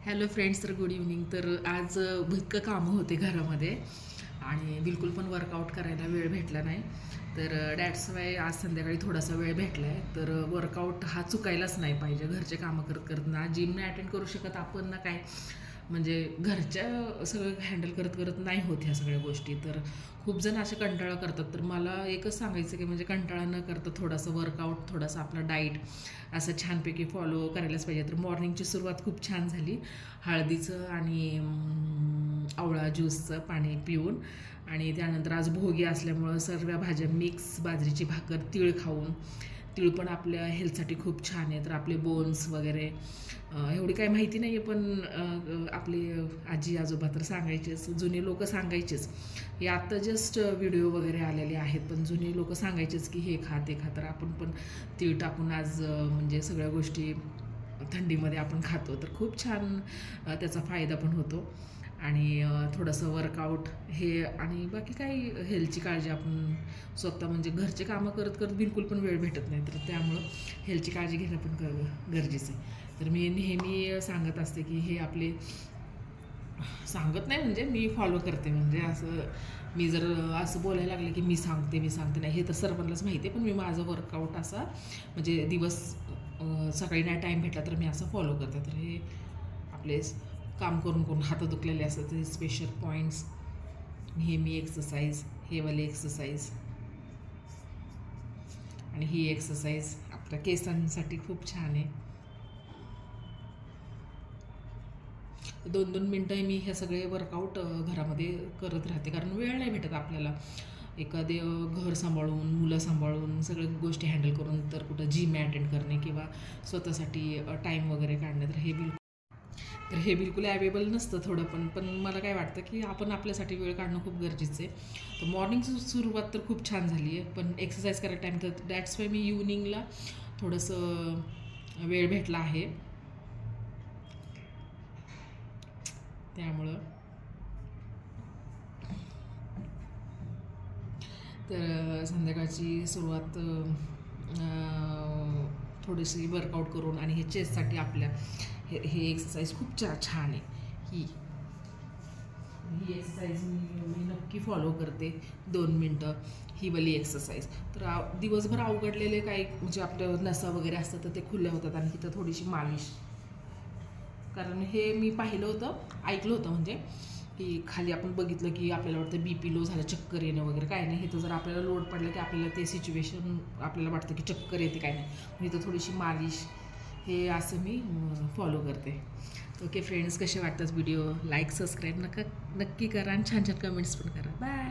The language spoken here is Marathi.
हॅलो फ्रेंड्स, तर गुड इव्हनिंग. तर आज भटकं कामं होते घरामध्ये आणि बिलकुल पण वर्कआउट करायला वेळ भेटला नाही. तर दॅट्स वाय आज संध्याकाळी थोडासा वेळ भेटला आहे. तर वर्कआउट हा चुकायलाच नाही पाहिजे. घरचे कामं करत करत ना जिम नाही अटेंड करू शकत आपण ना काय, म्हणजे घरच्या सगळं हँडल करत करत नाही होत ह्या सगळ्या गोष्टी. तर खूप जण असे कंटाळा करतात. तर मला एकच सांगायचं की म्हणजे कंटाळा न करता थोडासा वर्कआउट, थोडासा आपला डाईट असं छानपैकी फॉलो करायलाच पाहिजे. तर मॉर्निंगची सुरुवात खूप छान झाली हळदीचं आणि आवळा ज्यूसचं पाणी पिऊन. आणि त्यानंतर आज भोगी असल्यामुळं सर्व भाज्या मिक्स, बाजरीची भाकर, तीळ खाऊन. तीळ पण आपल्या हेल्थसाठी खूप छान आहे. तर आपले बोन्स वगैरे एवढी काही माहिती नाही आहे, पण आपले आजी आजोबा तर सांगायचेच, जुने लोक सांगायचेच. हे आत्ता जस्ट व्हिडिओ वगैरे आलेले आहेत, पण जुने लोक सांगायचेच की हे खा ते खा. तर आपण पण तीळ टाकून आज म्हणजे सगळ्या गोष्टी थंडीमध्ये आपण खातो. तर खूप छान त्याचा फायदा पण होतो. आणि थोडंसं वर्कआउट हे आणि बाकी काही हेल्थची काळजी आपण स्वतः, म्हणजे घरचे कामं करत करत बिलकुल पण वेळ भेटत नाही. तर त्यामुळं हेल्थची काळजी घेणं पण गरजेचं आहे. तर मी नेहमी सांगत असते की हे आपले, सांगत नाही म्हणजे मी फॉलो करते. म्हणजे असं मी जर असं बोलायला लागले की मी सांगते नाही, हे तर सर्वांनाच माहिती आहे. पण मी माझं वर्कआउट असा म्हणजे दिवस सकाळी नाही टाईम भेटला तर मी असं फॉलो करते. तर हे आपले काम करून करून हात दुखलेले असतात, ते स्पेशल पॉईंट्स, नेहमी एक्सरसाइज, हे वाले एक्सरसाइज आणि ही एक्सरसाइज आपल्या केसांसाठी खूप छान आहे. 2-2 मिनटं मी हे सगळे वर्कआउट घरामध्ये करत राहते, कारण वेळ नाही भेटत आपल्याला. एखादे घर सांभाळून, मुलं सांभाळून, सगळ्या गोष्टी हँडल करून तर कुठं जिम अटेंड करणे किंवा स्वतःसाठी टाईम वगैरे काढणे, तर हे बिलकुल अवेलेबल नसतं थोडं पण. पण मला काय वाटतं की आपण आपल्यासाठी वेळ काढणं खूप गरजेचं आहे. तर मॉर्निंगची सुरुवात तर खूप छान झाली आहे, पण एक्सरसाइज करायला टाईम, तर दॅट्स वाय मी इव्हनिंगला थोडंसं वेळ भेटला आहे. त्यामुळं तर संध्याकाळची सुरुवात थोडीशी वर्कआउट करून, आणि हे चेस्टसाठी आपल्या हे एक्सरसाइज खूप छान आहे. ही ही एक्सरसाइज मी नक्की फॉलो करते. 2 मिनटं ही वाली एक्सरसाइज. तर दिवसभर अवघडलेले काही म्हणजे आपलं नसा वगैरे असतात तर ते खुल्या होतात. आणि तिथं थोडीशी मालिश, कारण हे मी पाहिलं होतं, ऐकलं होतं, म्हणजे की खाली आपण बघितलं की आपल्याला वाटतं BP लो झालं, चक्कर येणं वगैरे काय नाही. हे तर जर आपल्याला लोड पडलं की आपल्याला ते सिच्युएशन आपल्याला वाटतं की चक्कर येते, काय नाही, मी तर थोडीशी मालिश, हे असं मी फॉलो करते. ओके फ्रेंड्स, कसे वाटतात व्हिडिओ? लाईक, सबस्क्राईब नक्की करा आणि छान छान कमेंट्स पण करा. बाय.